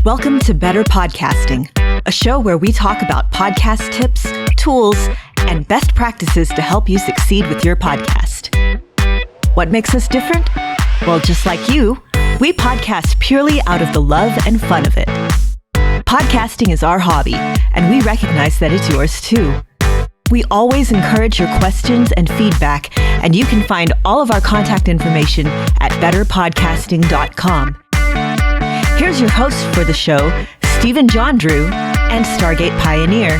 Welcome to Better Podcasting, a show where we talk about podcast tips, tools, and best practices to help you succeed with your podcast. What makes us different? Well, just like you, we podcast purely out of the love and fun of it. Podcasting is our hobby, and we recognize that it's yours too. We always encourage your questions and feedback, and you can find all of our contact information at betterpodcasting.com. Here's your host for the show, Stephen John Drew and Stargate Pioneer.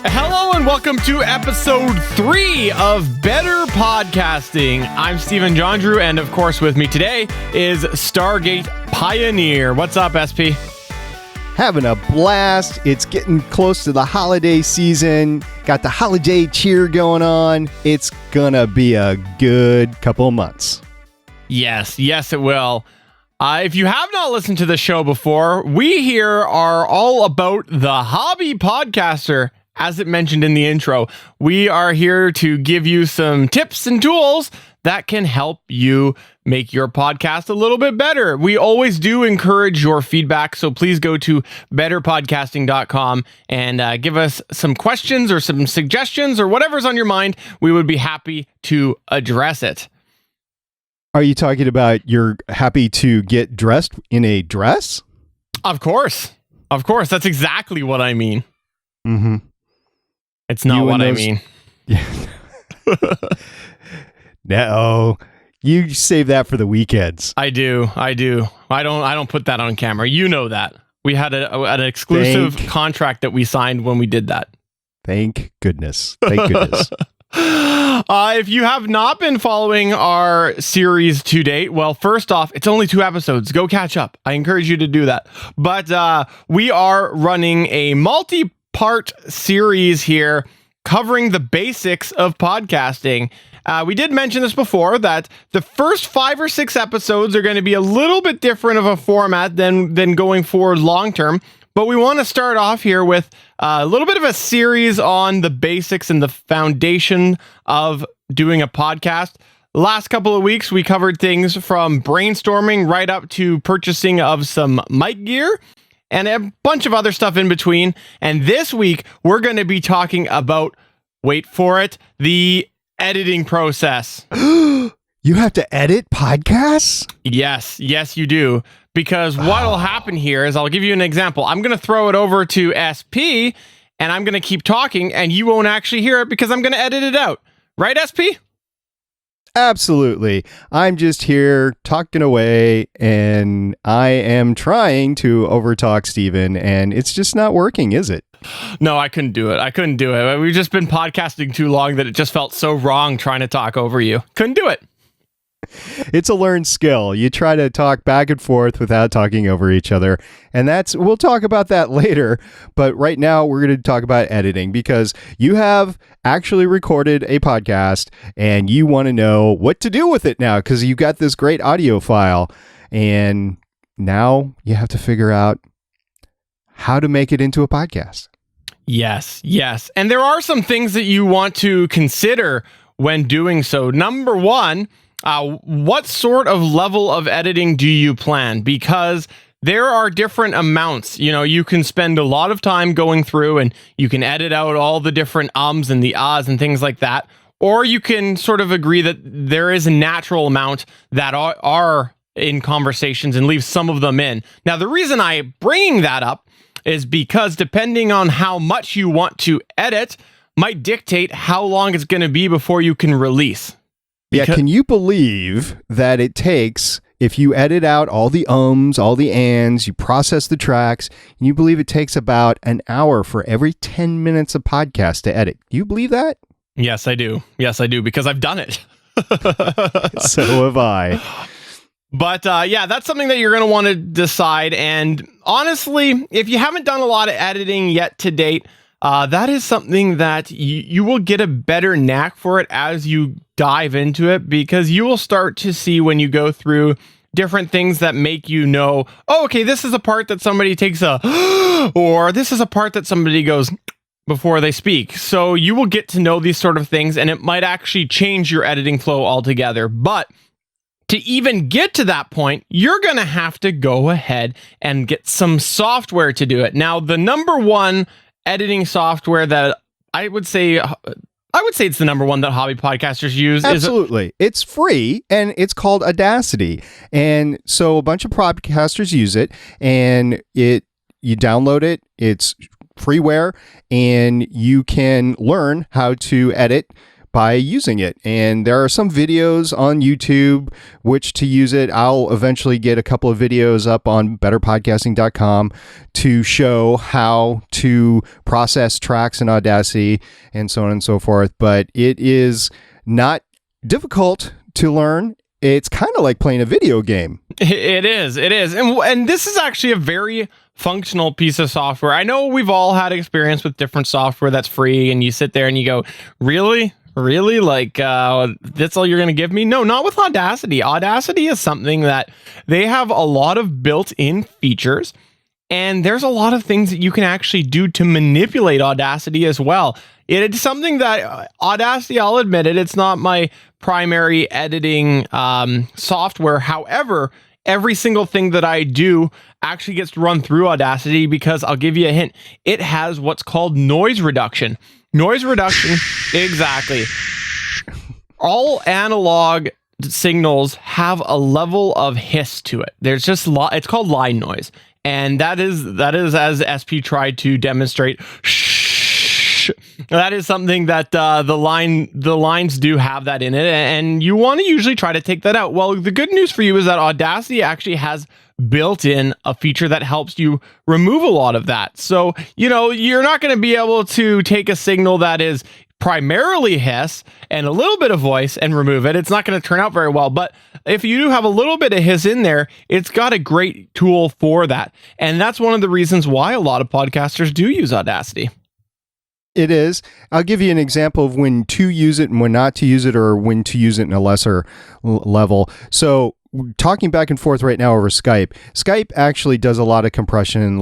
Hello and welcome to episode 3 of Better Podcasting. I'm Stephen John Drew, and of course with me today is Stargate Pioneer. What's up, SP? Having a blast. It's getting close to the holiday season. Got the holiday cheer going on. It's gonna be a good couple of months. Yes, it will. If you have not listened to the show before, we here are all about the hobby podcaster. As it mentioned in the intro, we are here to give you some tips and tools that can help you make your podcast a little bit better. We always do encourage your feedback, so please go to betterpodcasting.com and give us some questions or some suggestions or whatever's on your mind. We would be happy to address it. Are you talking about you're happy to get dressed in a dress? Of course. That's exactly what I mean. Mm-hmm. It's not what I mean. Yeah. No, you save that for the weekends. I do. I don't put that on camera. You know that. We had an exclusive contract that we signed when we did that. Thank goodness. If you have not been following our series to date, well, first off, it's only 2 episodes. Go catch up. I encourage you to do that. But we are running a multi-part series here covering the basics of podcasting. We did mention this before, that the first 5 or 6 episodes are going to be a little bit different of a format than going forward long term. But we want to start off here with a little bit of a series on the basics and the foundation of doing a podcast. Last couple of weeks, we covered things from brainstorming right up to purchasing of some mic gear and a bunch of other stuff in between. And this week, we're going to be talking about, wait for it, the editing process. You have to edit podcasts? Yes, you do. Because what'll happen here is, I'll give you an example. I'm going to throw it over to SP, and I'm going to keep talking, and you won't actually hear it because I'm going to edit it out. Right, SP? Absolutely. I'm just here talking away, and I am trying to overtalk Steven, and it's just not working, is it? No, I couldn't do it. We've just been podcasting too long that it just felt so wrong trying to talk over you. Couldn't do it. It's a learned skill. You try to talk back and forth without talking over each other. And we'll talk about that later. But right now we're going to talk about editing, because you have actually recorded a podcast and you want to know what to do with it now, because you got this great audio file. And now you have to figure out how to make it into a podcast. Yes. And there are some things that you want to consider when doing so. Number one, what sort of level of editing do you plan? Because there are different amounts. You can spend a lot of time going through and you can edit out all the different ums and the ahs and things like that. Or you can sort of agree that there is a natural amount that are in conversations and leave some of them in. Now, the reason I'm bringing that up is because depending on how much you want to edit might dictate how long it's going to be before you can release. Yeah, can you believe that it takes, if you edit out all the ums, all the ands, you process the tracks, and you believe it takes about an hour for every 10 minutes of podcast to edit? Do you believe that? Yes, I do, because I've done it. So have I. But that's something that you're going to want to decide. And honestly, if you haven't done a lot of editing yet to date, that is something that you will get a better knack for it as you dive into it, because you will start to see when you go through different things that make you know, oh, okay, this is a part that somebody takes or this is a part that somebody goes, before they speak. So you will get to know these sort of things, and it might actually change your editing flow altogether. But to even get to that point, you're going to have to go ahead and get some software to do it. Now, the number one editing software that I would say it's the number one that hobby podcasters use. Absolutely. It's free, and it's called Audacity. And so a bunch of podcasters use it, and you download it. It's freeware, and you can learn how to edit by using it. And there are some videos on YouTube which to use it. I'll eventually get a couple of videos up on betterpodcasting.com to show how to process tracks in Audacity and so on and so forth. But it is not difficult to learn. It's kind of like playing a video game. It is. And this is actually a very functional piece of software. I know we've all had experience with different software that's free, and you sit there and you go, really? Like, that's all you're going to give me? No, not with Audacity. Audacity is something that they have a lot of built-in features, and there's a lot of things that you can actually do to manipulate Audacity as well. It's something that Audacity, I'll admit it, it's not my primary editing software. However, every single thing that I do actually gets to run through Audacity, because I'll give you a hint. It has what's called noise reduction. Noise reduction, exactly. All analog signals have a level of hiss to it. There's just it's called line noise, and that is as SP tried to demonstrate. That is something that the lines do have that in it, and you want to usually try to take that out. Well, the good news for you is that Audacity actually has built in a feature that helps you remove a lot of that. So, you're not going to be able to take a signal that is primarily hiss and a little bit of voice and remove it. It's not going to turn out very well. But if you do have a little bit of hiss in there, it's got a great tool for that. And that's one of the reasons why a lot of podcasters do use Audacity. It is. I'll give you an example of when to use it and when not to use it, or when to use it in a lesser level. So talking back and forth right now over Skype. Skype actually does a lot of compression and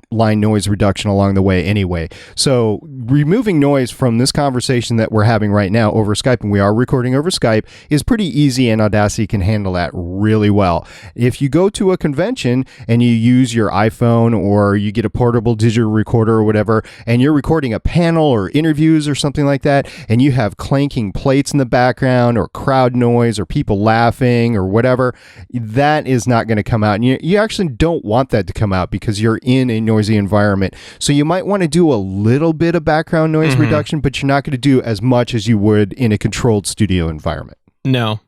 line noise reduction along the way anyway. So removing noise from this conversation that we're having right now over Skype, and we are recording over Skype, is pretty easy, and Audacity can handle that really well. If you go to a convention and you use your iPhone, or you get a portable digital recorder or whatever, and you're recording a panel or interviews or something like that, and you have clanking plates in the background, or crowd noise, or people laughing, or whatever, that is not going to come out. And you actually don't want that to come out, because you're in a noisy environment. So you might want to do a little bit of background noise reduction, but you're not going to do as much as you would in a controlled studio environment. No.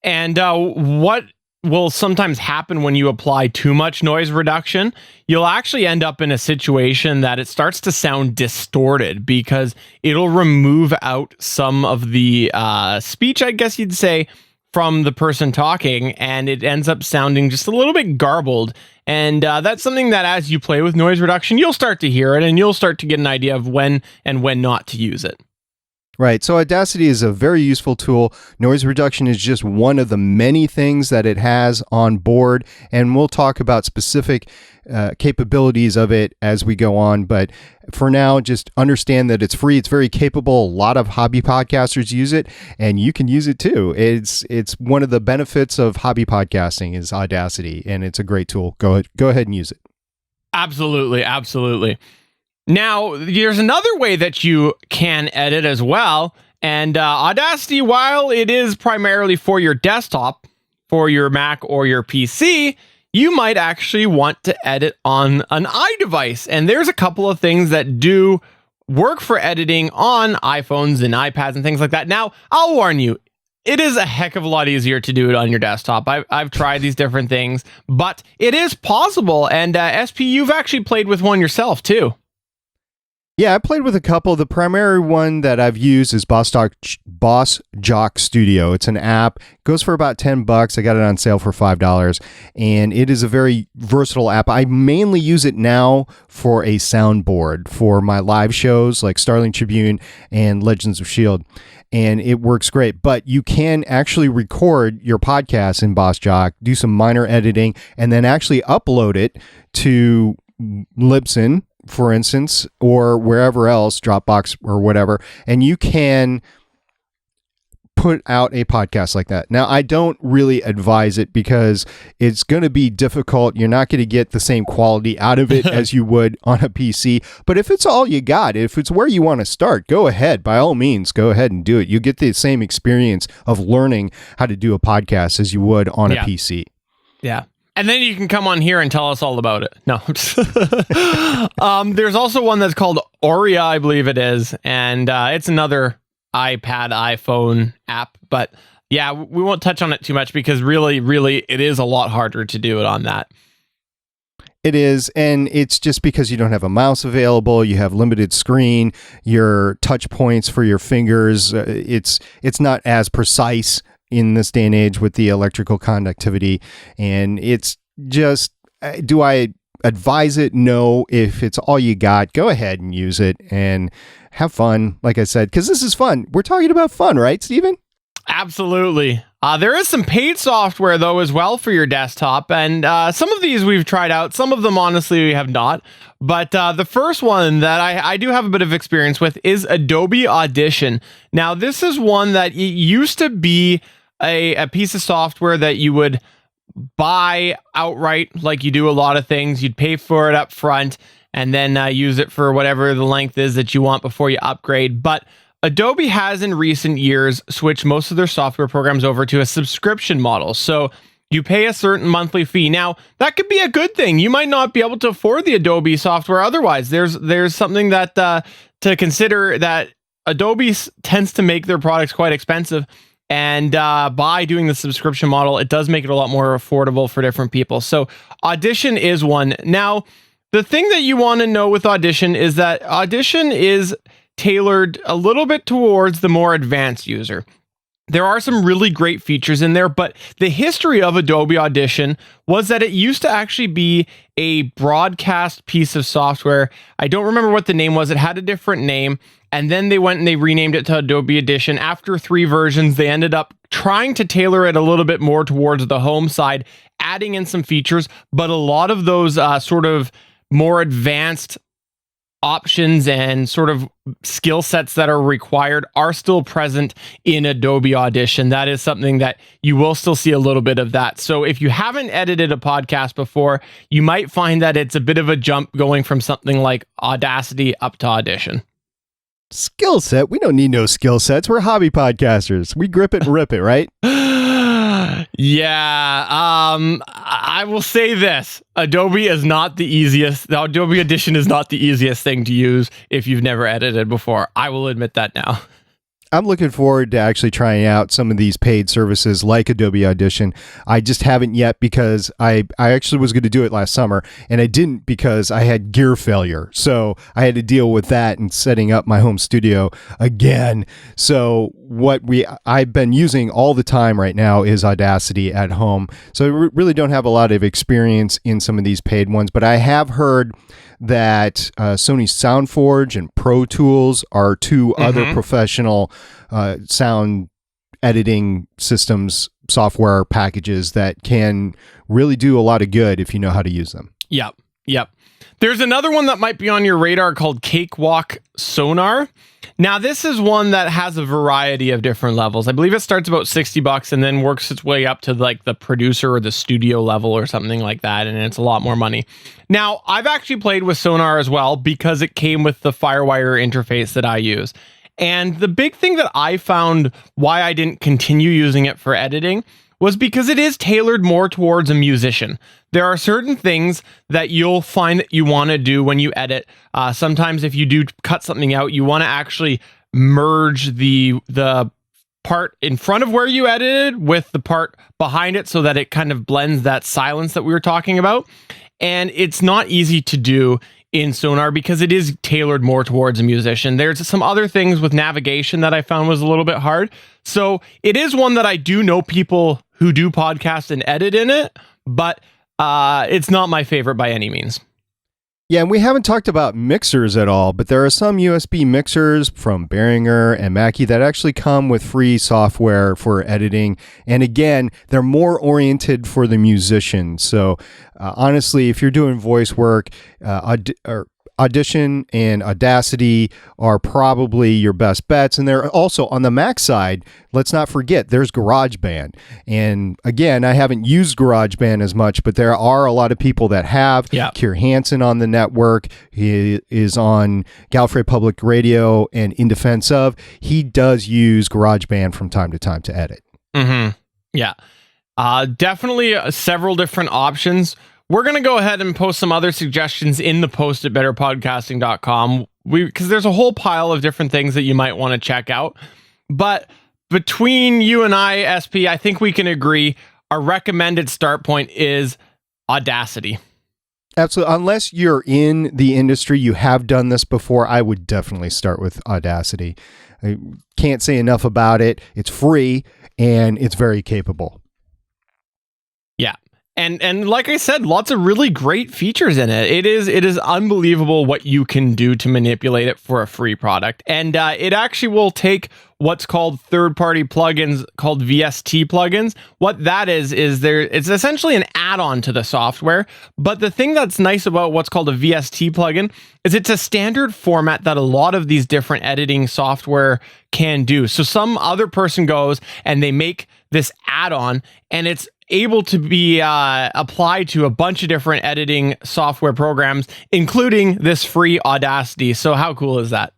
And what will sometimes happen when you apply too much noise reduction, you'll actually end up in a situation that it starts to sound distorted, because it'll remove out some of the speech, I guess you'd say, from the person talking, and it ends up sounding just a little bit garbled. And that's something that as you play with noise reduction, you'll start to hear it, and you'll start to get an idea of when and when not to use it. Right. So Audacity is a very useful tool. Noise reduction is just one of the many things that it has on board, and we'll talk about specific capabilities of it as we go on. But for now, just understand that it's free. It's very capable. A lot of hobby podcasters use it, and you can use it too. It's one of the benefits of hobby podcasting is Audacity, and it's a great tool. Go ahead and use it. Absolutely. Now, there's another way that you can edit as well. And Audacity, while it is primarily for your desktop, for your Mac or your PC, you might actually want to edit on an iDevice. And there's a couple of things that do work for editing on iPhones and iPads and things like that. Now, I'll warn you, it is a heck of a lot easier to do it on your desktop. I've tried these different things, but it is possible. And SP, you've actually played with one yourself too. Yeah, I played with a couple. The primary one that I've used is Boss Jock Studio. It's an app. It goes for about $10. I got it on sale for $5, and it is a very versatile app. I mainly use it now for a soundboard for my live shows like Starling Tribune and Legends of S.H.I.E.L.D., and it works great. But you can actually record your podcast in Boss Jock, do some minor editing, and then actually upload it to Libsyn for instance, or wherever else, Dropbox or whatever, and you can put out a podcast like that. Now, I don't really advise it because it's going to be difficult. You're not going to get the same quality out of it as you would on a PC. But if it's all you got, if it's where you want to start, go ahead. By all means, go ahead and do it. You get the same experience of learning how to do a podcast as you would on a PC. Yeah. And then you can come on here and tell us all about it. No. There's also one that's called Auria, I believe it is. And it's another iPad, iPhone app. But yeah, we won't touch on it too much because really, it is a lot harder to do it on that. It is, and it's just because you don't have a mouse available, you have limited screen, your touch points for your fingers, it's not as precise in this day and age with the electrical conductivity, and it's just, do I advise it? No. If it's all you got, go ahead and use it and have fun, like I said, because this is fun. We're talking about fun, right, Stephen? Absolutely. There is some paid software, though, as well for your desktop, and some of these we've tried out. Some of them, honestly, we have not. But the first one that I do have a bit of experience with is Adobe Audition. Now, this is one that used to be a piece of software that you would buy outright, like you do a lot of things. You'd pay for it up front and then use it for whatever the length is that you want before you upgrade. But Adobe has in recent years switched most of their software programs over to a subscription model. So you pay a certain monthly fee. Now, that could be a good thing. You might not be able to afford the Adobe software otherwise. There's something that to consider, that Adobe tends to make their products quite expensive. And by doing the subscription model, it does make it a lot more affordable for different people. So Audition is one. Now, the thing that you want to know with Audition is that Audition is tailored a little bit towards the more advanced user. There are some really great features in there, but the history of Adobe Audition was that it used to actually be a broadcast piece of software. I don't remember what the name was. It had a different name. And then they went and they renamed it to Adobe Audition. After 3 versions, they ended up trying to tailor it a little bit more towards the home side, adding in some features. But a lot of those sort of more advanced options and sort of skill sets that are required are still present in Adobe Audition. That is something that you will still see a little bit of that. So if you haven't edited a podcast before, you might find that it's a bit of a jump going from something like Audacity up to Audition. Skill set? We don't need no skill sets. We're hobby podcasters. We grip it and rip it, right? Yeah. I will say this. Adobe is not the easiest. The Adobe Audition is not the easiest thing to use if you've never edited before. I will admit that now. I'm looking forward to actually trying out some of these paid services like Adobe Audition. I just haven't yet because I actually was going to do it last summer, and I didn't because I had gear failure. So I had to deal with that and setting up my home studio again. So what I've been using all the time right now is Audacity at home. So I really don't have a lot of experience in some of these paid ones, but I have heard that Sony SoundForge and Pro Tools are 2 other professional sound editing systems, software packages that can really do a lot of good if you know how to use them. Yep. There's another one that might be on your radar called Cakewalk Sonar. Now, this is one that has a variety of different levels. I believe it starts about $60 and then works its way up to like the producer or the studio level or something like that, and it's a lot more money. Now, I've actually played with Sonar as well because it came with the Firewire interface that I use. And the big thing that I found why I didn't continue using it for editing was because it is tailored more towards a musician. There are certain things that you'll find that you want to do when you edit. Sometimes if you do cut something out, you want to actually merge the part in front of where you edited with the part behind it so that it kind of blends that silence that we were talking about. And it's not easy to do in Sonar because it is tailored more towards a musician. There's some other things with navigation that I found was a little bit hard. So it is one that I do know people who do podcast and edit in it, but it's not my favorite by any means. Yeah, and we haven't talked about mixers at all, but there are some USB mixers from Behringer and Mackie that actually come with free software for editing. And again, they're more oriented for the musician. So honestly, if you're doing voice work, Audition and Audacity are probably your best bets. And they're also on the Mac side, let's not forget, there's GarageBand. And again, I haven't used GarageBand as much, but there are a lot of people that have. Yeah. Kier Hansen on the network. He is on Gallifrey Public Radio and In Defense Of. He does use GarageBand from time to time to edit. Mm-hmm. Yeah. Definitely several different options. We're going to go ahead and post some other suggestions in the post at betterpodcasting.com because there's a whole pile of different things that you might want to check out. But between you and I, SP, I think we can agree our recommended start point is Audacity. Absolutely. Unless you're in the industry, you have done this before, I would definitely start with Audacity. I can't say enough about it. It's free and it's very capable. Yeah. And like I said, lots of really great features in it. It is unbelievable what you can do to manipulate it for a free product. And it actually will take what's called third-party plugins called VST plugins. What that is it's essentially an add-on to the software. But the thing that's nice about what's called a VST plugin is it's a standard format that a lot of these different editing software can do. So some other person goes and they make this add-on and it's able to be applied to a bunch of different editing software programs, including this free Audacity. So how cool is that?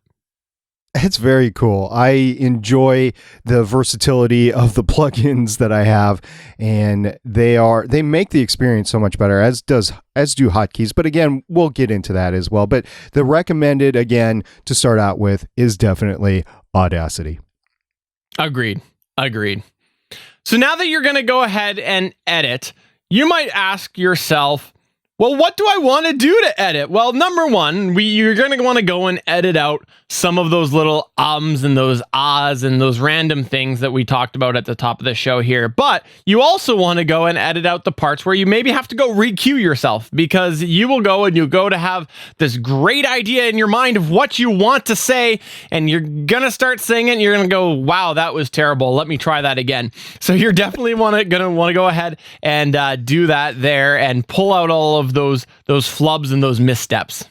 It's very cool. I enjoy the versatility of the plugins that I have, and they make the experience so much better, as do hotkeys. But again, we'll get into that as well. But the recommended, again, to start out with is definitely Audacity. Agreed. So now that you're going to go ahead and edit, you might ask yourself, well, what do I want to do to edit? Well, number one, you're going to want to go and edit out some of those little ums and those ahs and those random things that we talked about at the top of the show here. But you also want to go and edit out the parts where you maybe have to go re-cue yourself, because you will go and you go to have this great idea in your mind of what you want to say, and you're going to start saying it and you're going to go, wow, that was terrible. Let me try that again. So you're definitely going to want to go ahead and do that there and pull out all of those flubs and those missteps.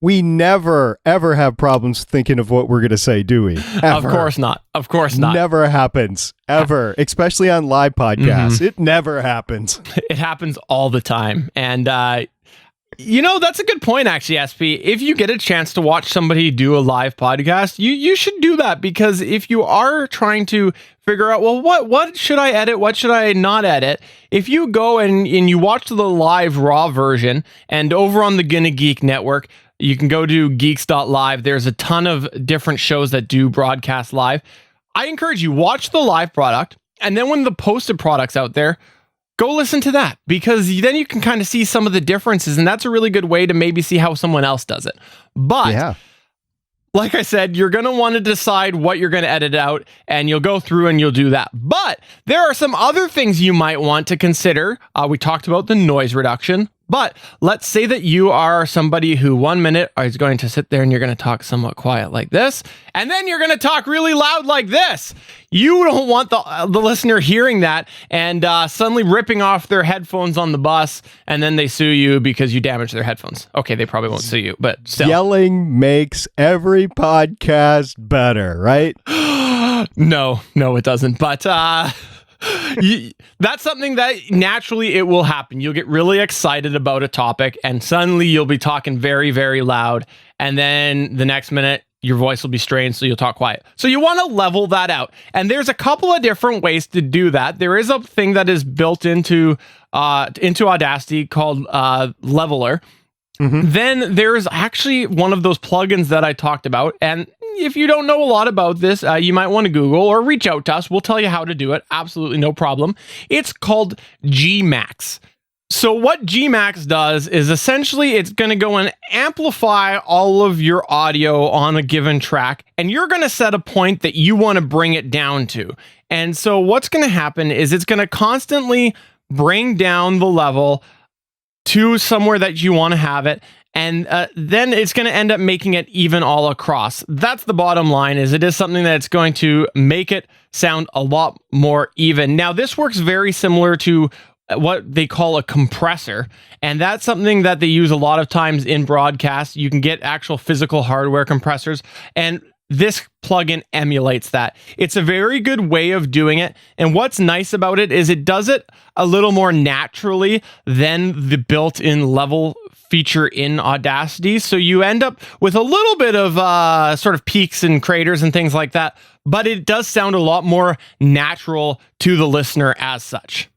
We never, ever have problems thinking of what we're going to say, do we? Ever. Of course not. Never happens, ever, especially on live podcasts. Mm-hmm. It never happens. It happens all the time. And, that's a good point, actually, SP. If you get a chance to watch somebody do a live podcast, you should do that, because if you are trying to figure out, well, what should I edit? What should I not edit? If you go and you watch the live raw version, and over on the Gonna Geek network, you can go to geeks.live. There's a ton of different shows that do broadcast live. I encourage you, watch the live product, and then when the posted product's out there, go listen to that, because then you can kind of see some of the differences, and that's a really good way to maybe see how someone else does it. But like I said, you're going to want to decide what you're going to edit out, and you'll go through and you'll do that. But there are some other things you might want to consider. We talked about the noise reduction, but let's say that you are somebody who 1 minute is going to sit there and you're going to talk somewhat quiet like this, and then you're going to talk really loud like this. You don't want the listener hearing that and suddenly ripping off their headphones on the bus, and then they sue you because you damaged their headphones. Okay, they probably won't sue you, but still. Yelling makes every podcast better, right? No, it doesn't. But that's something that naturally it will happen. You'll get really excited about a topic, and suddenly you'll be talking very, very loud, and then the next minute your voice will be strained, so you'll talk quiet. So you want to level that out. And there's a couple of different ways to do that. There is a thing that is built into Audacity called Leveler. Mm-hmm. Then there's actually one of those plugins that I talked about. And if you don't know a lot about this, you might want to Google or reach out to us. We'll tell you how to do it. Absolutely no problem. It's called Gmax. So what Gmax does is essentially it's going to go and amplify all of your audio on a given track, and you're going to set a point that you want to bring it down to. And so what's going to happen is it's going to constantly bring down the level to somewhere that you want to have it, and then it's going to end up making it even all across. That's the bottom line, is it is something that's going to make it sound a lot more even. Now, this works very similar to what they call a compressor. And that's something that they use a lot of times in broadcast. You can get actual physical hardware compressors, and this plugin emulates that. It's a very good way of doing it. And what's nice about it is it does it a little more naturally than the built-in level feature in Audacity. So you end up with a little bit of sort of peaks and craters and things like that, but it does sound a lot more natural to the listener as such.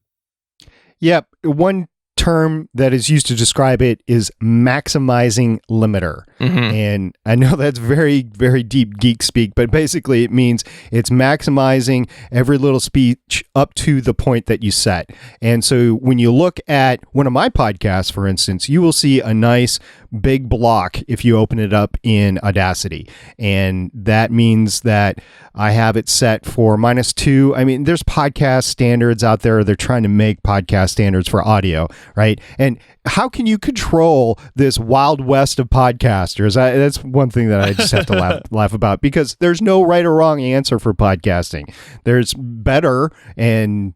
Yep. One term that is used to describe it is maximizing limiter. And I know that's very, very deep geek speak, but basically it means it's maximizing every little speech up to the point that you set. And so when you look at one of my podcasts, for instance, you will see a nice big block if you open it up in Audacity. And that means that I have it set for -2. I mean, there's podcast standards out there. They're trying to make podcast standards for audio, right? And how can you control this wild west of podcasters? That's one thing that I just have to laugh about, because there's no right or wrong answer for podcasting. There's better and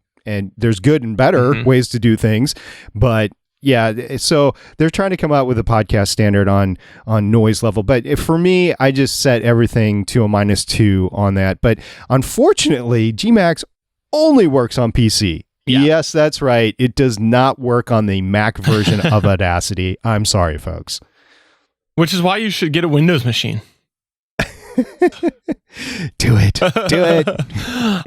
there's good and better ways to do things, but yeah, so they're trying to come out with a podcast standard on noise level. But for me, I just set everything to a -2 on that. But unfortunately, Gmax only works on PC. Yeah. Yes, that's right. It does not work on the Mac version of Audacity. I'm sorry, folks. Which is why you should get a Windows machine. Do it.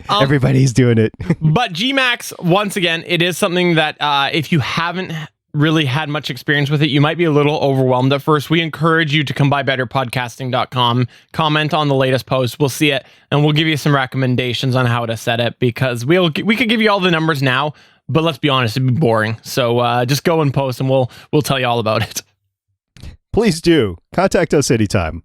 Everybody's doing it. But Gmax, once again, it is something that if you haven't really had much experience with it, you might be a little overwhelmed at first. We encourage you to come by betterpodcasting.com, comment on the latest post. We'll see it, and we'll give you some recommendations on how to set it, because we could give you all the numbers now, but let's be honest, it'd be boring. So just go and post, and we'll tell you all about it. Please do. Contact us anytime.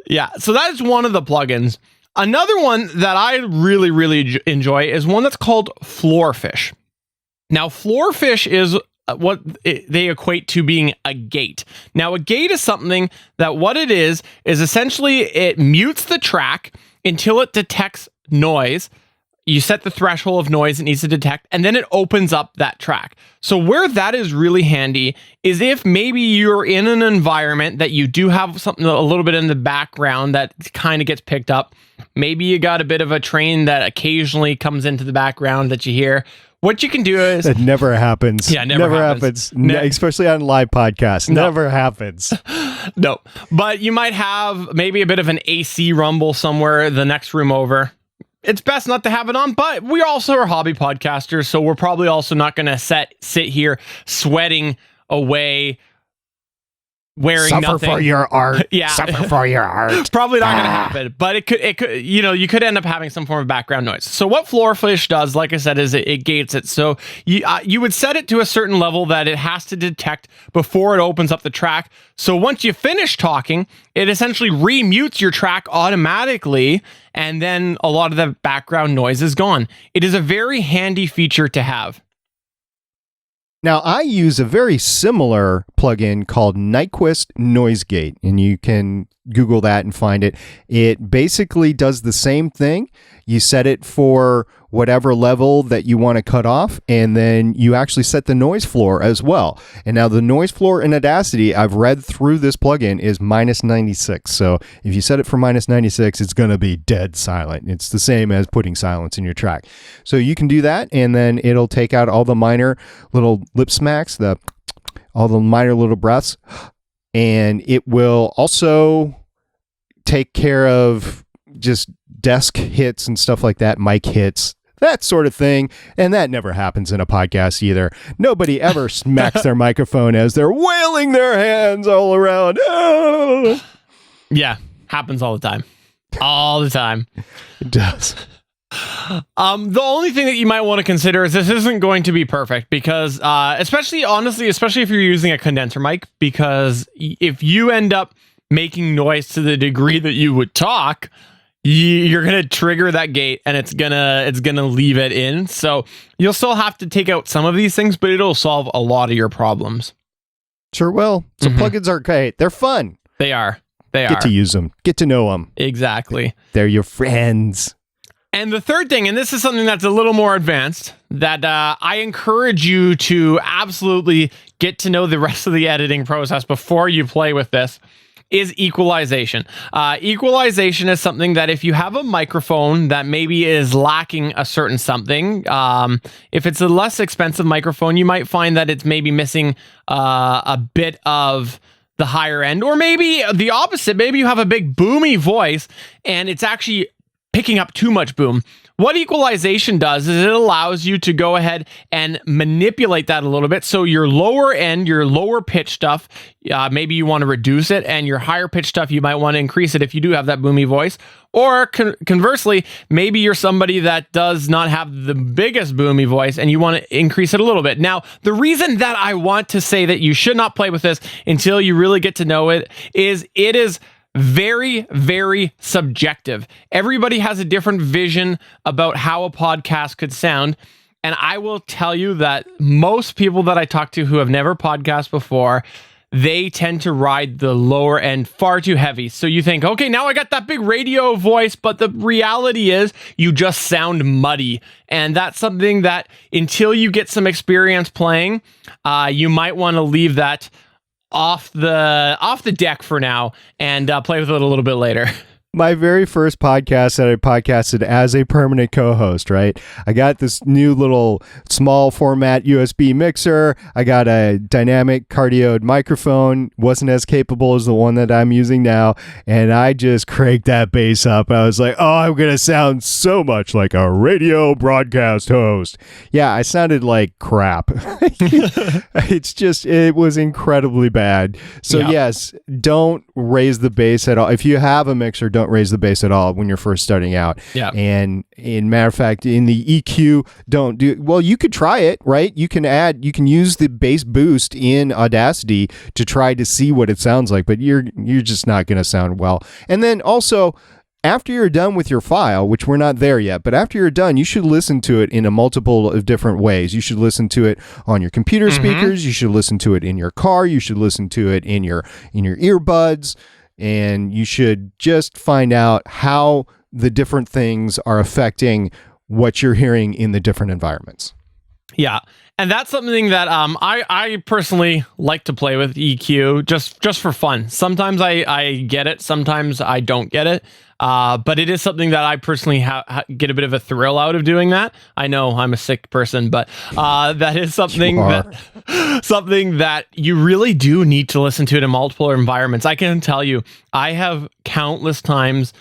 Yeah, so that is one of the plugins. Another one that I really, really enjoy is one that's called Floorfish. Now, Floorfish is what they equate to being a gate. Now, a gate is something that what it is essentially it mutes the track until it detects noise. You set the threshold of noise it needs to detect, and then it opens up that track. So where that is really handy is if maybe you're in an environment that you do have something a little bit in the background that kind of gets picked up. Maybe you got a bit of a train that occasionally comes into the background that you hear. What you can do is... It never happens. Yeah, never happens. Especially on live podcasts. No. Never happens. No. But you might have maybe a bit of an AC rumble somewhere the next room over. It's best not to have it on, but we also are hobby podcasters, so we're probably also not going to sit here sweating away, wearing Suffer nothing. For your art. Yeah. Suffer for your art. Probably not going to happen, but it could, you could end up having some form of background noise. So what Floorfish does, like I said, is it gates it. So you would set it to a certain level that it has to detect before it opens up the track. So once you finish talking, it essentially remutes your track automatically, and then a lot of the background noise is gone. It is a very handy feature to have. Now, I use a very similar plugin called Nyquist Noise Gate, and you can Google that and find it. It basically does the same thing. You set it for whatever level that you want to cut off, and then you actually set the noise floor as well. And now the noise floor in Audacity, I've read through this plugin, is -96. So if you set it for -96, it's going to be dead silent. It's the same as putting silence in your track. So you can do that, and then it'll take out all the minor little lip smacks, all the minor little breaths, and it will also take care of just desk hits and stuff like that, mic hits, that sort of thing. And that never happens in a podcast either. Nobody ever smacks their microphone as they're wailing their hands all around. Oh! Yeah, happens all the time. All the time. It does. The only thing that you might want to consider is this isn't going to be perfect, because especially if you're using a condenser mic, because if you end up making noise to the degree that you would talk, you're going to trigger that gate, and it's going to leave it in. So you'll still have to take out some of these things, but it'll solve a lot of your problems. Sure will. So plugins are great. They're fun. They are. Get to use them. Get to know them. Exactly. They're your friends. And the third thing, and this is something that's a little more advanced, that I encourage you to absolutely get to know the rest of the editing process before you play with this, is equalization. Equalization is something that if you have a microphone that maybe is lacking a certain something, if it's a less expensive microphone, you might find that it's maybe missing a bit of the higher end, or maybe the opposite. Maybe you have a big boomy voice and it's actually picking up too much boom. What equalization does is it allows you to go ahead and manipulate that a little bit. So your lower end, your lower pitch stuff, maybe you want to reduce it, and your higher pitch stuff, you might want to increase it if you do have that boomy voice. Or conversely, maybe you're somebody that does not have the biggest boomy voice and you want to increase it a little bit. Now, the reason that I want to say that you should not play with this until you really get to know it is very, very subjective. Everybody has a different vision about how a podcast could sound. And I will tell you that most people that I talk to who have never podcast before, they tend to ride the lower end far too heavy. So you think, okay, now I got that big radio voice, but the reality is you just sound muddy. And that's something that until you get some experience playing, you might want to leave that off the deck for now and play with it a little bit later. My very first podcast that I podcasted as a permanent co-host, right? I got this new little small format USB mixer. I got a dynamic cardioid microphone, wasn't as capable as the one that I'm using now. And I just cranked that bass up. I was like, oh, I'm going to sound so much like a radio broadcast host. Yeah, I sounded like crap. It was incredibly bad. So yes, don't raise the bass at all. If you have a mixer, don't raise the bass at all when you're first starting out. Yeah. And in matter of fact, in the EQ, you could try it, right? You can use the bass boost in Audacity to try to see what it sounds like, but you're just not going to sound well. And then also, after you're done with your file, which we're not there yet, but after you're done, you should listen to it in a multiple of different ways. You should listen to it on your computer speakers. You should listen to it in your car. You should listen to it in your earbuds. And you should just find out how the different things are affecting what you're hearing in the different environments. Yeah. And that's something that I personally like to play with EQ just for fun. Sometimes I get it. Sometimes I don't get it. But it is something that I personally get a bit of a thrill out of doing that. I know I'm a sick person, but that is something that you really do need to listen to it in multiple environments. I can tell you, I have countless times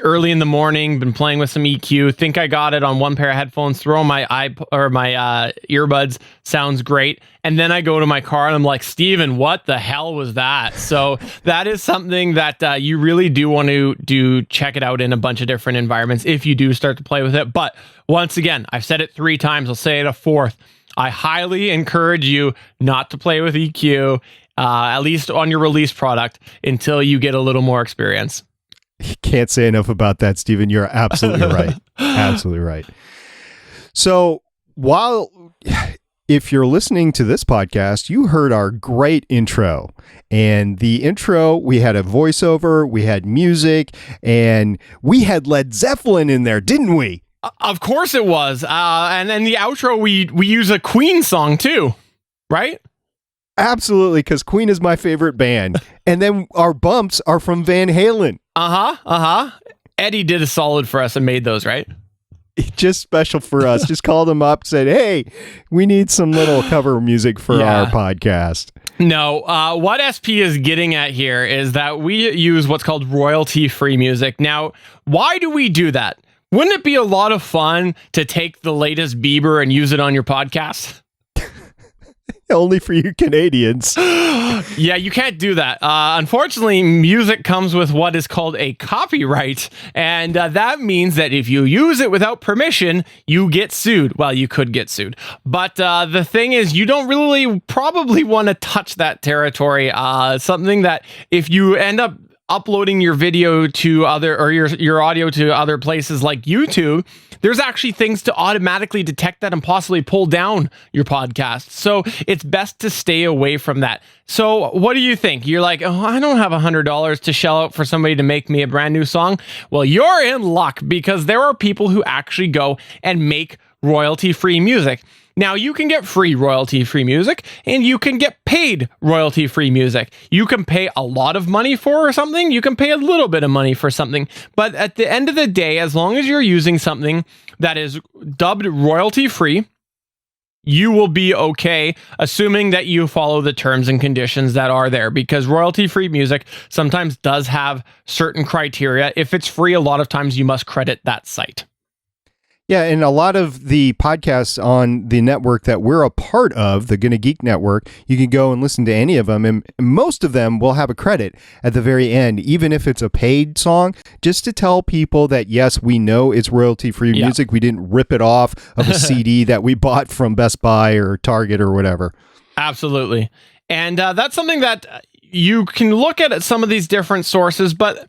early in the morning been playing with some EQ, think I got it on one pair of headphones, throw my earbuds, sounds great, and then I go to my car and I'm like, Steven, what the hell was that? So that is something that you really do want to check it out in a bunch of different environments if you do start to play with it. But once again, I've said it 3 times, I'll say it a 4th. I highly encourage you not to play with EQ, at least on your release product, until you get a little more experience. Can't say enough about that, Steven. You're absolutely right. Absolutely right. So if you're listening to this podcast, you heard our great intro. And the intro, we had a voiceover, we had music, and we had Led Zeppelin in there, didn't we? Of course it was. And then the outro, we use a Queen song too, right? Absolutely, because Queen is my favorite band. And then our bumps are from Van Halen. Eddie did a solid for us and made those, right? Just special for us. Just called him up, said, hey, we need some little cover music for our podcast. No, what SP is getting at here is that we use what's called royalty-free music. Now, why do we do that? Wouldn't it be a lot of fun to take the latest Bieber and use it on your podcast? Only for you Canadians. Yeah, you can't do that. Unfortunately, music comes with what is called a copyright, and that means that if you use it without permission, you get sued. Well, you could get sued. But the thing is, you don't really probably want to touch that territory. Something that if you end up uploading your video to other, or your audio to other places like YouTube, there's actually things to automatically detect that and possibly pull down your podcast. So it's best to stay away from that. So what do you think? You're like, oh, I don't have $100 to shell out for somebody to make me a brand new song. Well, you're in luck, because there are people who actually go and make royalty-free music. Now, you can get free royalty-free music, and you can get paid royalty-free music. You can pay a lot of money for something, you can pay a little bit of money for something. But at the end of the day, as long as you're using something that is dubbed royalty-free, you will be okay, assuming that you follow the terms and conditions that are there, because royalty-free music sometimes does have certain criteria. If it's free, a lot of times you must credit that site. Yeah, and a lot of the podcasts on the network that we're a part of, the Gonna Geek Network, you can go and listen to any of them, and most of them will have a credit at the very end, even if it's a paid song, just to tell people that, yes, we know it's royalty-free music. We didn't rip it off of a CD that we bought from Best Buy or Target or whatever. Absolutely. And that's something that you can look at some of these different sources, but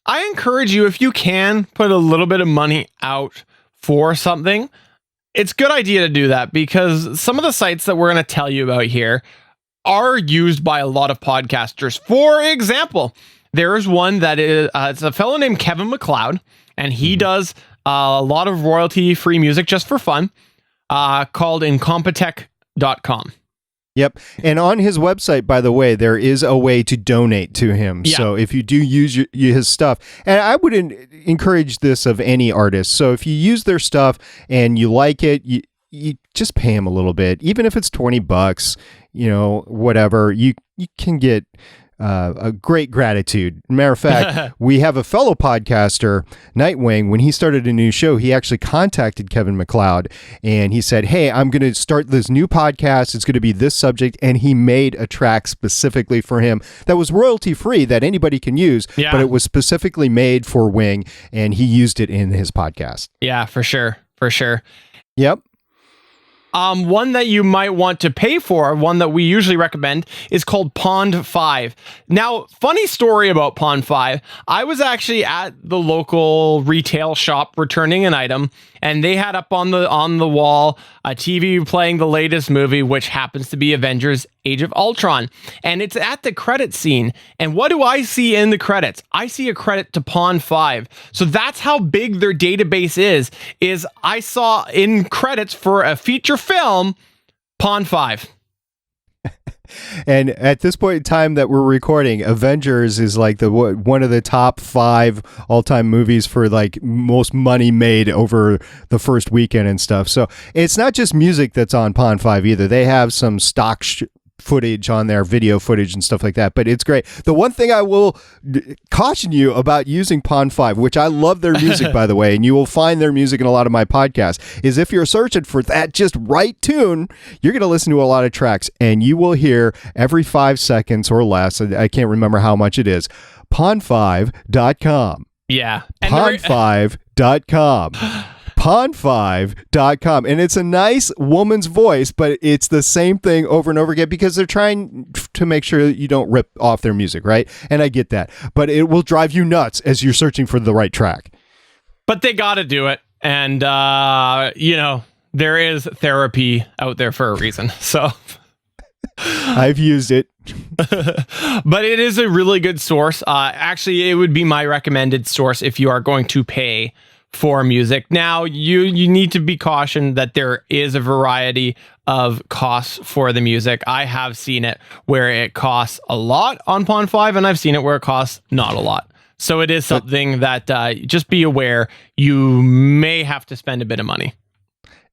I encourage you, if you can, put a little bit of money out for something. It's a good idea to do that, because some of the sites that we're going to tell you about here are used by a lot of podcasters. For example, there's one that is it's a fellow named Kevin MacLeod, and he does a lot of royalty-free music just for fun, called incompetech.com. Yep. And on his website, by the way, there is a way to donate to him. Yeah. So if you do use his stuff, and I would encourage this of any artist. So if you use their stuff and you like it, you just pay him a little bit, even if it's $20, whatever, you can get a great gratitude. Matter of fact, we have a fellow podcaster, Nightwing. When he started a new show, he actually contacted Kevin MacLeod, and he said, hey, I'm going to start this new podcast. It's going to be this subject. And he made a track specifically for him that was royalty free, that anybody can use, but it was specifically made for Wing, and he used it in his podcast. Yeah, for sure. For sure. Yep. One that you might want to pay for, one that we usually recommend, is called Pond 5. Now, funny story about Pond 5. I was actually at the local retail shop returning an item, and they had up on the wall a TV playing the latest movie, which happens to be Avengers Age of Ultron. And it's at the credit scene. And what do I see in the credits? I see a credit to Pond 5. So that's how big their database is I saw in credits for a feature film, Pond 5. And at this point in time that we're recording, Avengers is like one of the top 5 all-time movies for like most money made over the first weekend and stuff. So it's not just music that's on Pond 5 either. They have some stock footage on there, video footage and stuff like that, but it's great. The one thing I will caution you about using Pond 5, which I love their music, by the way, and you will find their music in a lot of my podcasts, is if you're searching for that just right tune, you're going to listen to a lot of tracks, and you will hear every 5 seconds or less, I can't remember how much it is, pond5.com. Yeah. Pond5.com. pond5.com, and it's a nice woman's voice, but it's the same thing over and over again, because they're trying to make sure that you don't rip off their music, right? And I get that, but it will drive you nuts as you're searching for the right track. But they got to do it, and there is therapy out there for a reason, so I've used it. But it is a really good source. Actually, it would be my recommended source if you are going to pay for music. Now, you need to be cautioned that there is a variety of costs for the music. I have seen it where it costs a lot on Pond 5, and I've seen it where it costs not a lot. So it is something that just be aware, you may have to spend a bit of money.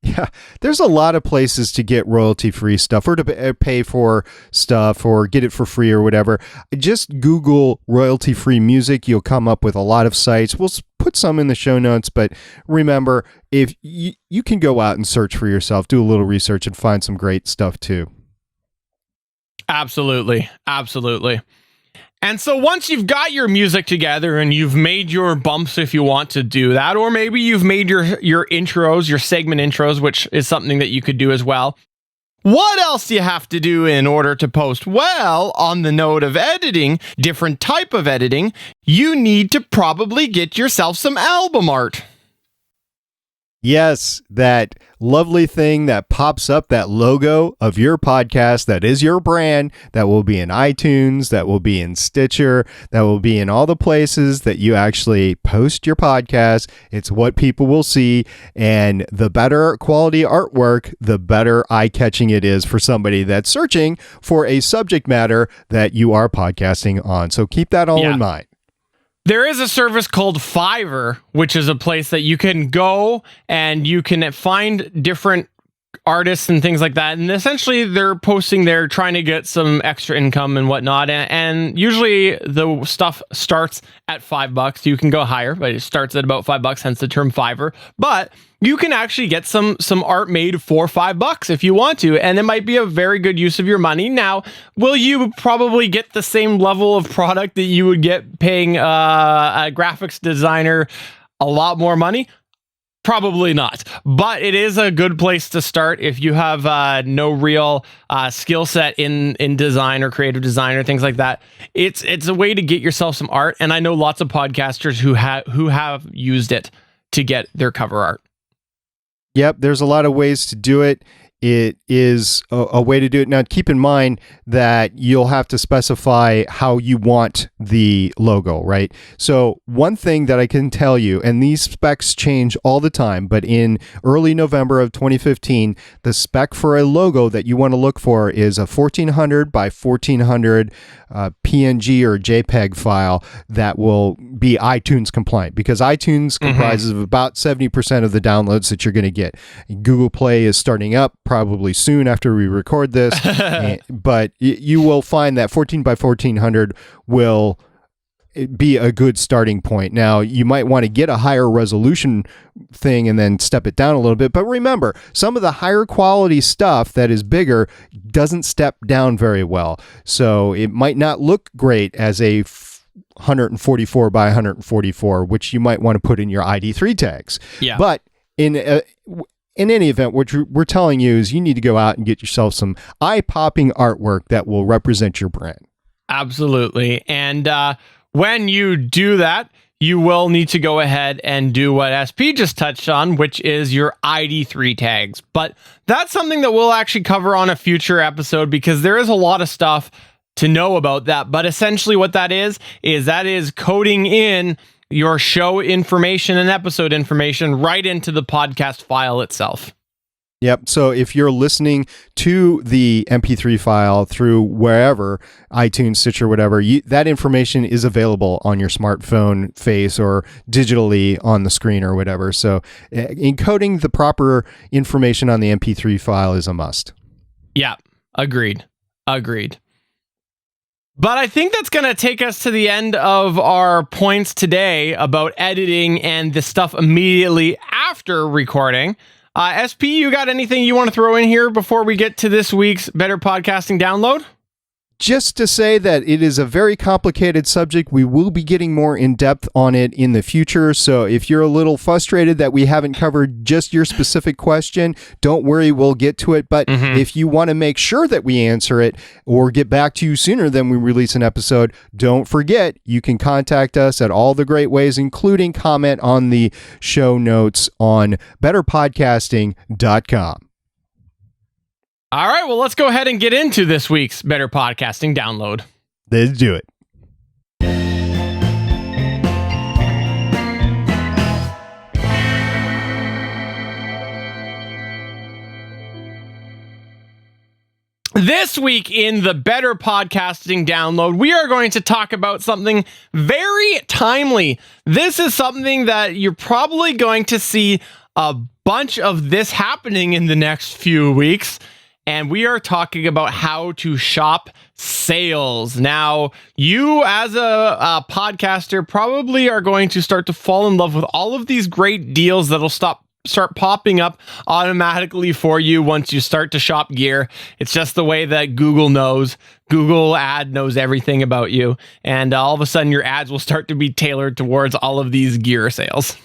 Yeah, there's a lot of places to get royalty-free stuff, or to pay for stuff, or get it for free or whatever. Just Google royalty-free music. You'll come up with a lot of sites. We'll put some in the show notes, but remember, if you can go out and search for yourself, do a little research, and find some great stuff too. Absolutely. Absolutely. And so once you've got your music together and you've made your bumps, if you want to do that, or maybe you've made your intros, your segment intros, which is something that you could do as well. What else do you have to do in order to post? Well, on the note of editing, different type of editing, you need to probably get yourself some album art. Yes, that lovely thing that pops up, that logo of your podcast, that is your brand, that will be in iTunes, that will be in Stitcher, that will be in all the places that you actually post your podcast. It's what people will see, and the better quality artwork, the better eye-catching it is for somebody that's searching for a subject matter that you are podcasting on. So keep that all in mind. There is a service called Fiverr, which is a place that you can go and you can find different artists and things like that. And essentially they're posting there trying to get some extra income and whatnot. And usually the stuff starts at $5. You can go higher, but it starts at about $5, hence the term Fiverr. But you can actually get some art made for $5 if you want to, and it might be a very good use of your money. Now, will you probably get the same level of product that you would get paying a graphics designer a lot more money? Probably not, but it is a good place to start if you have no real skill set in design or creative design or things like that. It's a way to get yourself some art, and I know lots of podcasters who have used it to get their cover art. Yep, there's a lot of ways to do it. It is a way to do it. Now, keep in mind that you'll have to specify how you want the logo, right? So one thing that I can tell you, and these specs change all the time, but in early November of 2015, the spec for a logo that you want to look for is a 1400 by 1400 PNG or JPEG file that will be iTunes compliant, because iTunes comprises of about 70% of the downloads that you're going to get. Google Play is starting up probably soon after we record this, but you will find that 14 by 1400 will be a good starting point. Now, you might want to get a higher resolution thing and then step it down a little bit. But remember, some of the higher quality stuff that is bigger doesn't step down very well. So it might not look great as a 144 by 144, which you might want to put in your ID3 tags. Yeah. But in any event, what we're telling you is you need to go out and get yourself some eye-popping artwork that will represent your brand. Absolutely. And when you do that, you will need to go ahead and do what SP just touched on, which is your ID3 tags. But that's something that we'll actually cover on a future episode, because there is a lot of stuff to know about that. But essentially what that is coding in your show information and episode information right into the podcast file itself. Yep. So if you're listening to the MP3 file through wherever, iTunes, Stitcher, whatever, that information is available on your smartphone face or digitally on the screen or whatever. So encoding the proper information on the MP3 file is a must. Yeah. Agreed. But I think that's going to take us to the end of our points today about editing and the stuff immediately after recording. SP, you got anything you want to throw in here before we get to this week's Better Podcasting Download? Just to say that it is a very complicated subject. We will be getting more in depth on it in the future. So if you're a little frustrated that we haven't covered just your specific question, don't worry, we'll get to it. But if you want to make sure that we answer it or get back to you sooner than we release an episode, don't forget, you can contact us at all the great ways, including comment on the show notes on betterpodcasting.com. All right, well, let's go ahead and get into this week's Better Podcasting Download. Let's do it. This week in the Better Podcasting Download, we are going to talk about something very timely. This is something that you're probably going to see a bunch of this happening in the next few weeks. And we are talking about how to shop sales. Now, you as a podcaster probably are going to start to fall in love with all of these great deals that'll start popping up automatically for you once you start to shop gear. It's just the way that Google knows. Google ad knows everything about you. And all of a sudden your ads will start to be tailored towards all of these gear sales.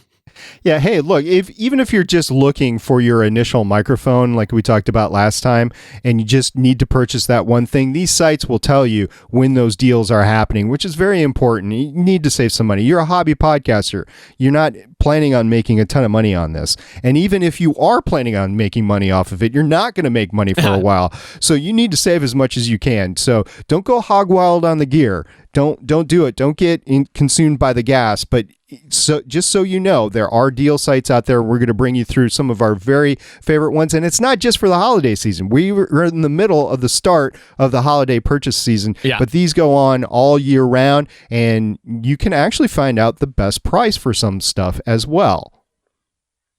Yeah, hey, look, even if you're just looking for your initial microphone, like we talked about last time, and you just need to purchase that one thing, these sites will tell you when those deals are happening, which is very important. You need to save some money. You're a hobby podcaster. You're not planning on making a ton of money on this. And even if you are planning on making money off of it, you're not going to make money for a while. So you need to save as much as you can. So don't go hog wild on the gear. Don't do it. Don't get consumed by the gas. But so just so you know, there are deal sites out there. We're going to bring you through some of our very favorite ones. And it's not just for the holiday season. We're in the middle of the start of the holiday purchase season. Yeah. But these go on all year round. And you can actually find out the best price for some stuff as well.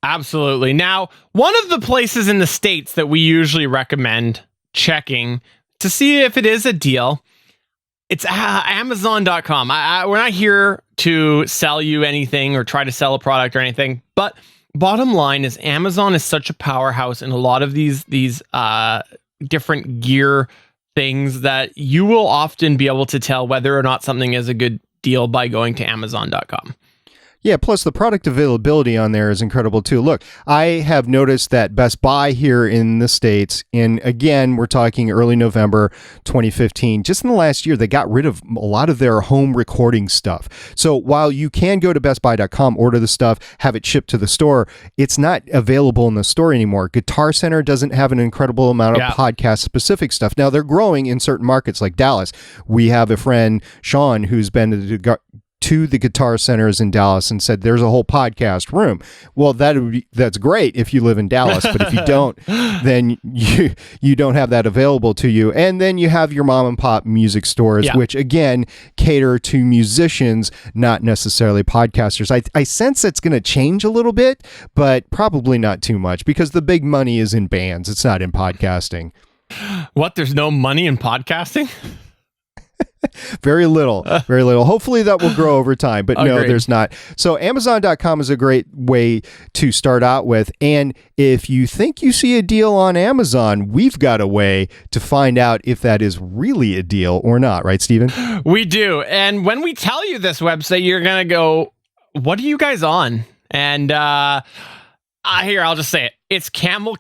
Absolutely. Now, one of the places in the States that we usually recommend checking to see if it is a deal, it's Amazon.com. We're not here to sell you anything or try to sell a product or anything, but bottom line is Amazon is such a powerhouse in a lot of these different gear things that you will often be able to tell whether or not something is a good deal by going to Amazon.com. Yeah, plus the product availability on there is incredible too. Look, I have noticed that Best Buy here in the States, and again, we're talking early November 2015, just in the last year, they got rid of a lot of their home recording stuff. So while you can go to bestbuy.com, order the stuff, have it shipped to the store, it's not available in the store anymore. Guitar Center doesn't have an incredible amount of podcast specific stuff. Now they're growing in certain markets like Dallas. We have a friend, Sean, who's been to the Guitar Centers in Dallas and said there's a whole podcast room. Well, that's great if you live in Dallas, but if you don't, then you don't have that available to you. And then you have your mom and pop music stores, which again cater to musicians, not necessarily podcasters. I sense it's going to change a little bit, but probably not too much because the big money is in bands. It's not in podcasting. What? There's no money in podcasting? Very little. Hopefully that will grow over time, but no, there's not. So Amazon.com is a great way to start out with. And if you think you see a deal on Amazon, we've got a way to find out if that is really a deal or not. Right, Stephen? We do. And when we tell you this website, you're going to go, what are you guys on? And here, I'll just say it. It's camel.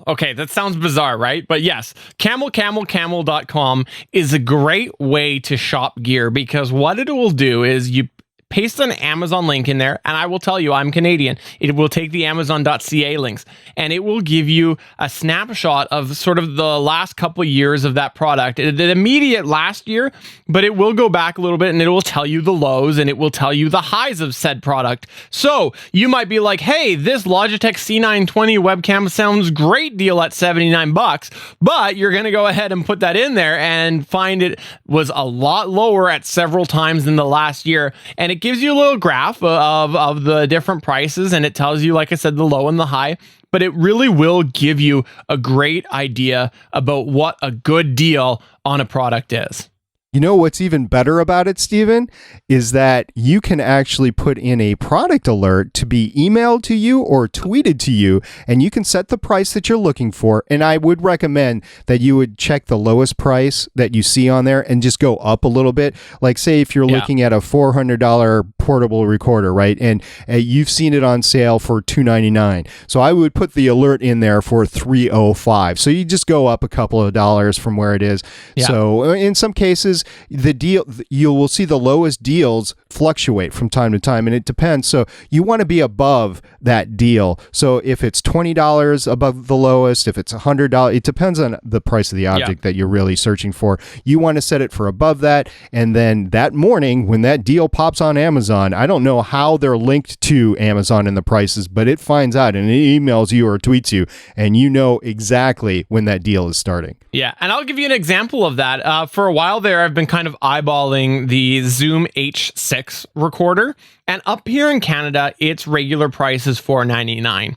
Okay, that sounds bizarre, right? But yes, camel.com is a great way to shop gear because what it will do is you paste an Amazon link in there, and I will tell you, I'm Canadian. It will take the Amazon.ca links, and it will give you a snapshot of sort of the last couple of years of that product. The immediate last year, but it will go back a little bit, and it will tell you the lows, and it will tell you the highs of said product. So you might be like, hey, this Logitech C920 webcam sounds great deal at $79, but you're going to go ahead and put that in there and find it was a lot lower at several times in the last year, and it gives you a little graph of the different prices, and it tells you, like I said, the low and the high, but it really will give you a great idea about what a good deal on a product is. You know what's even better about it, Stephen, is that you can actually put in a product alert to be emailed to you or tweeted to you, and you can set the price that you're looking for. And I would recommend that you would check the lowest price that you see on there and just go up a little bit. Like say if you're looking at a $400 portable recorder, right? And you've seen it on sale for $299. So I would put the alert in there for $305. So you just go up a couple of dollars from where it is. Yeah. So in some cases, the deal, you will see the lowest deals fluctuate from time to time, and it depends. So you want to be above that deal. So if it's $20 above the lowest, if it's $100, it depends on the price of the object that you're really searching for. You want to set it for above that, and then that morning when that deal pops on Amazon, I don't know how they're linked to Amazon in the prices, but it finds out and it emails you or tweets you, and you know exactly when that deal is starting. Yeah, and I'll give you an example of that. For a while there, I've been kind of eyeballing the Zoom H6 recorder, and up here in Canada, its regular price is $499.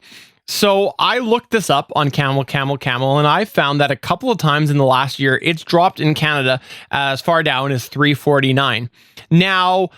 So I looked this up on Camel, and I found that a couple of times in the last year, it's dropped in Canada as far down as $349. Now,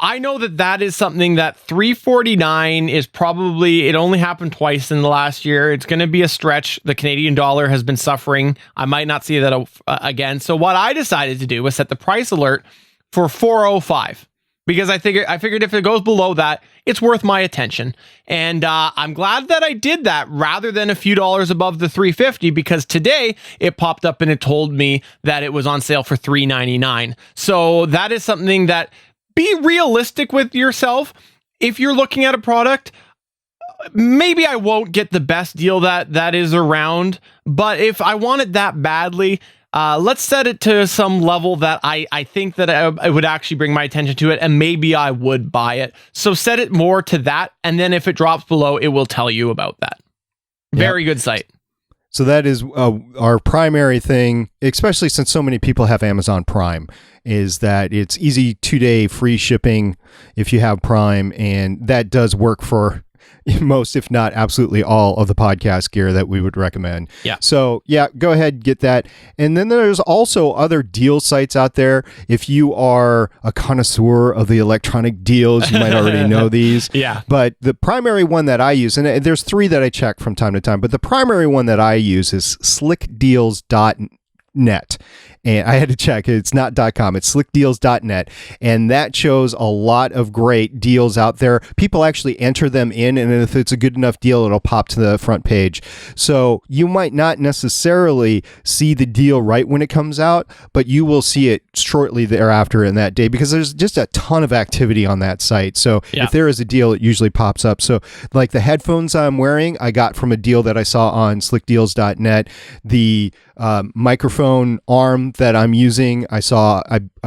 I know that is something that $349 is probably, it only happened twice in the last year. It's going to be a stretch. The Canadian dollar has been suffering. I might not see that again. So what I decided to do was set the price alert for $405. because I figured if it goes below that, it's worth my attention. And I'm glad that I did that rather than a few dollars above the $350, because today it popped up and it told me that it was on sale for $399. So that is something that, be realistic with yourself. If you're looking at a product, maybe I won't get the best deal that is around, but if I want it that badly, let's set it to some level that I think that I would actually bring my attention to it, and maybe I would buy it. So set it more to that, and then if it drops below, it will tell you about that. Very good site. So that is our primary thing, especially since so many people have Amazon Prime, is that it's easy 2-day free shipping if you have Prime, and that does work for most, if not absolutely all, of the podcast gear that we would recommend. Yeah. So yeah, go ahead, get that. And then there's also other deal sites out there. If you are a connoisseur of the electronic deals, you might already know these. Yeah. But the primary one that I use, and there's 3 that I check from time to time, but the primary one that I use is slickdeals.net. And I had to check, it's not .com, it's slickdeals.net. And that shows a lot of great deals out there. People actually enter them in, and if it's a good enough deal, it'll pop to the front page. So you might not necessarily see the deal right when it comes out, but you will see it shortly thereafter in that day, because there's just a ton of activity on that site. So if there is a deal, it usually pops up. So like the headphones I'm wearing, I got from a deal that I saw on slickdeals.net. The microphone arm that I'm using, I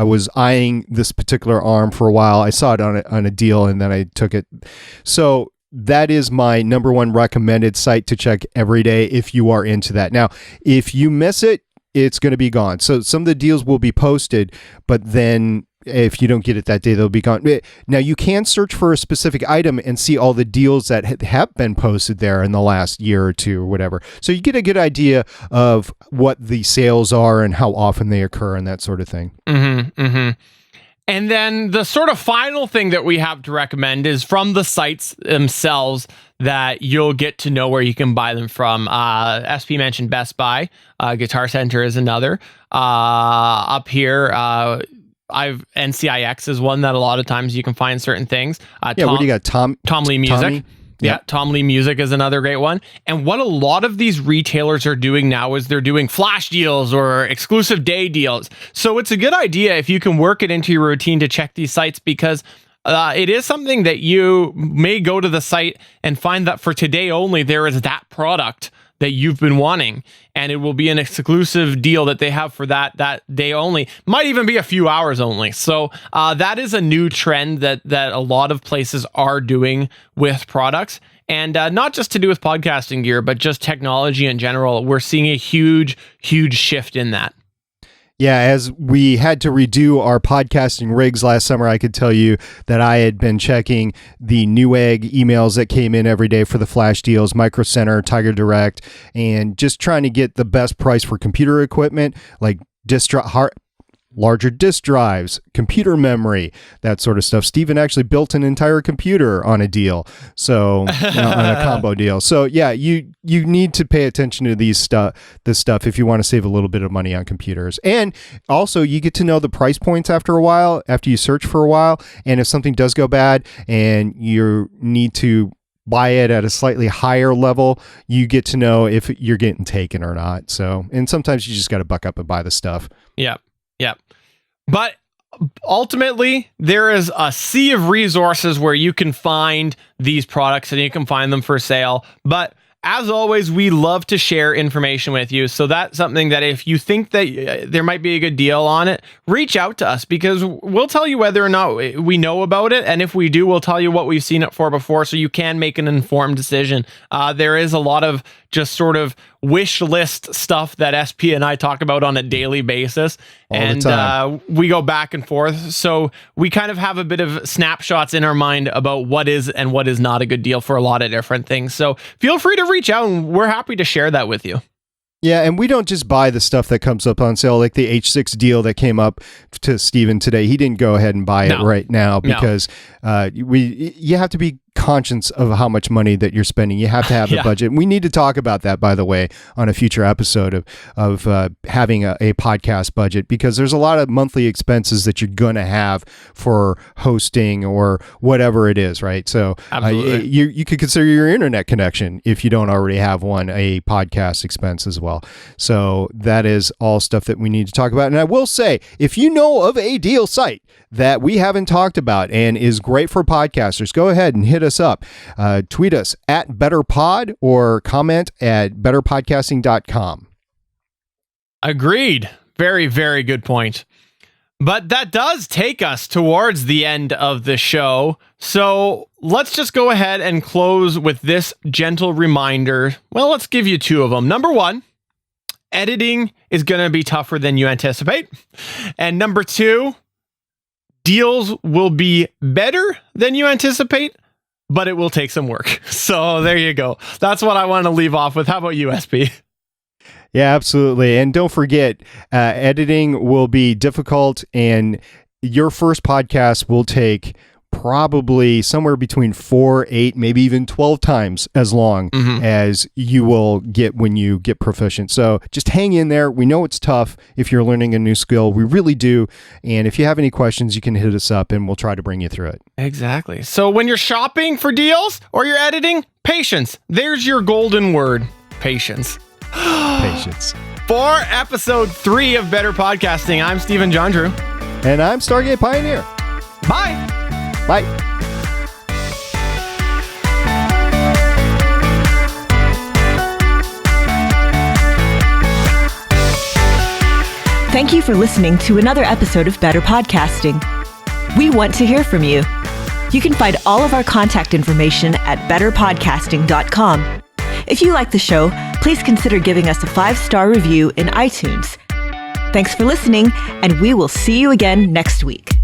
was eyeing this particular arm for a while. I saw it on a deal, and then I took it. So that is my number one recommended site to check every day if you are into that. Now, if you miss it, it's going to be gone. So some of the deals will be posted, but then if you don't get it that day, they'll be gone. Now, you can search for a specific item and see all the deals that have been posted there in the last year or two or whatever. So you get a good idea of what the sales are and how often they occur and that sort of thing. Mm-hmm, mm-hmm. And then the sort of final thing that we have to recommend is from the sites themselves that you'll get to know where you can buy them from. SP mentioned Best Buy. Guitar Center is another. Up here, NCIX is one that a lot of times you can find certain things. What do you got? Tom Lee Music. Tommy? Yeah, Tom Lee Music is another great one. And what a lot of these retailers are doing now is they're doing flash deals or exclusive day deals. So it's a good idea if you can work it into your routine to check these sites, because it is something that you may go to the site and find that for today only, there is that product that you've been wanting, and it will be an exclusive deal that they have for that day only. Might even be a few hours only. So that is a new trend that a lot of places are doing with products, and not just to do with podcasting gear, but just technology in general. We're seeing a huge shift in that. Yeah, as we had to redo our podcasting rigs last summer, I could tell you that I had been checking the Newegg emails that came in every day for the flash deals, Micro Center, Tiger Direct, and just trying to get the best price for computer equipment, like larger disk drives, computer memory, that sort of stuff. Steven actually built an entire computer on a deal, so on a combo deal. So yeah, you need to pay attention to this stuff if you want to save a little bit of money on computers. And also, you get to know the price points after a while, after you search for a while. And if something does go bad and you need to buy it at a slightly higher level, you get to know if you're getting taken or not. So, and sometimes you just got to buck up and buy the stuff. Yeah. But ultimately, there is a sea of resources where you can find these products and you can find them for sale. But as always, we love to share information with you. So that's something that if you think that there might be a good deal on it, reach out to us, because we'll tell you whether or not we know about it. And if we do, we'll tell you what we've seen it for before, so you can make an informed decision. There is a lot of just sort of wish list stuff that SP and I talk about on a daily basis. And we go back and forth. So we kind of have a bit of snapshots in our mind about what is and what is not a good deal for a lot of different things. So feel free to reach out, and we're happy to share that with you. Yeah, and we don't just buy the stuff that comes up on sale, like the H6 deal that came up to Steven today. He didn't go ahead and buy it right now because you have to be conscious of how much money that you're spending. You have to have a budget. We need to talk about that, by the way, on a future episode of having a podcast budget, because there's a lot of monthly expenses that you're going to have for hosting or whatever it is, right? So you could consider your internet connection, if you don't already have one, a podcast expense as well. So that is all stuff that we need to talk about. And I will say, if you know of a deal site that we haven't talked about and is great for podcasters, go ahead and hit us up. Tweet us at BetterPod or comment at betterpodcasting.com. Agreed. Very, very good point. But that does take us towards the end of the show. So let's just go ahead and close with this gentle reminder. Well, let's give you two of them. Number one, editing is going to be tougher than you anticipate. And number two, deals will be better than you anticipate, but it will take some work. So there you go. That's what I want to leave off with. How about you, SP? Yeah, absolutely. And don't forget, editing will be difficult, and your first podcast will take probably somewhere between 4, 8, maybe even 12 times as long as you will get when you get proficient. So just hang in there. We know it's tough if you're learning a new skill. We really do. And if you have any questions, you can hit us up and we'll try to bring you through it. Exactly. So when you're shopping for deals or you're editing, patience. There's your golden word, patience. Patience. For episode 3 of Better Podcasting, I'm Stephen John Drew. And I'm Stargate Pioneer. Bye. Bye. Thank you for listening to another episode of Better Podcasting. We want to hear from you. You can find all of our contact information at betterpodcasting.com. If you like the show, please consider giving us a 5-star review in iTunes. Thanks for listening, and we will see you again next week.